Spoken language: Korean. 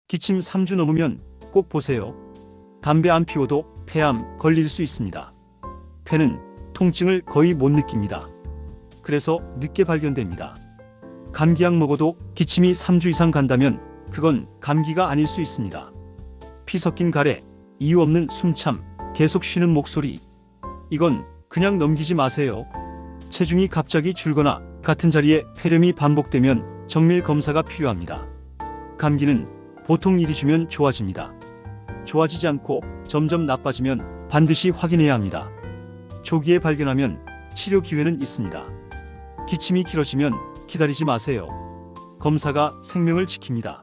기침 3주 넘으면 꼭 보세요. 담배 안 피워도 폐암 걸릴 수 있습니다. 폐는 통증을 거의 못 느낍니다. 그래서 늦게 발견됩니다. 감기약 먹어도 기침이 3주 이상 간다면 그건 감기가 아닐 수 있습니다. 피 섞인 가래, 이유 없는 숨참, 계속 쉬는 목소리. 이건 그냥 넘기지 마세요. 체중이 갑자기 줄거나 같은 자리에 폐렴이 반복되면 정밀 검사가 필요합니다. 감기는 보통 이리 주면 좋아집니다. 좋아지지 않고 점점 나빠지면 반드시 확인해야 합니다. 조기에 발견하면 치료 기회는 있습니다. 기침이 길어지면 기다리지 마세요. 검사가 생명을 지킵니다.